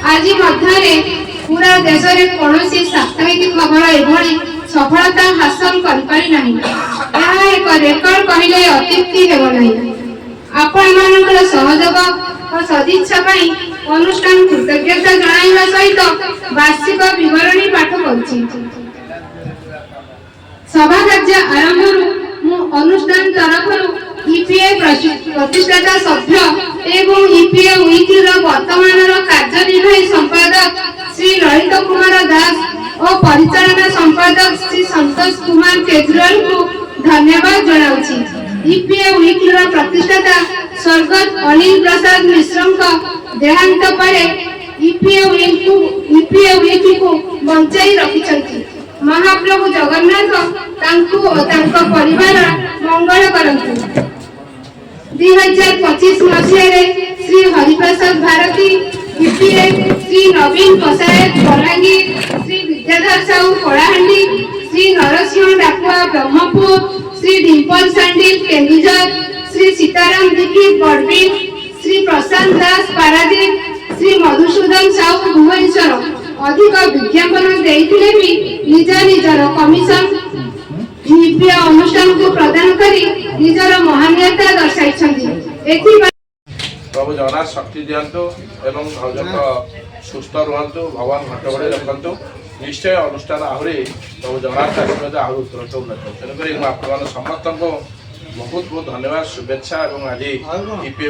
आज पूरा देश में कौन साप्ताहिक खबर एभली सफलता हासिल कर एक रेकर्ड कहले अत्युक्ति आपण मान सहयोग और सदिच्छा अनुष्ठान कृतज्ञता जणाइबा सहित वार्षिक विवरणी पाठ करुछि। सभा कार्य आरंभ मु अनुष्ठान तरफ ईपीए प्रतिष्ठाता सभ्य एवं ईपीए वीकली वर्तमान कार्यनिर्वाही संपादक श्री ललित कुमार दास और परिचालना संपादक श्री संतोष कुमार केजरीवाल को धन्यवाद जनाउछि। ईपीए वीकली प्रतिष्ठाता स्वर्गत अनिल प्रसाद मिश्र देहांत पर ईपीए वीकली को बंचाई रखिछंती। महाप्रभु जगन्नाथ तांको परिवार मंगल करंतु। 2025 मसीह श्री हरिप्रसाद भारती ईपीए, श्री नवीन पसायत बलांगीर, श्री विद्याधर साहू कलाहांडी, श्री नरसिंह डाकुआ ब्रह्मपुर, श्री डिम्पल सांडिल केन्दुझर, श्री सीताराम दीक्षित बड़बिल, श्री प्रशांत दास पारादीप, श्री मधुसूदन साहू भुवनेश्वर अधिक विज्ञापन देइथिले भी निजर कमिशन ईपीए अनुष्ठान को प्रदान करी निजर महानीयता दर्शाइछन्ति। प्रभु जगन्नाथ शक्ति दियंतु एवं भजक सुस्थ रुहंतु, भगवान घटबड़ी रखंतु। निश्चय अनुष्ठान आहरी प्रभु जगन्नाथ आशीर्वाद आहरी उत्तरोत्तर उन्नत। तेणुक समस्त बहुत बहुत धन्यवाद, शुभेच्छा। आज ईपीए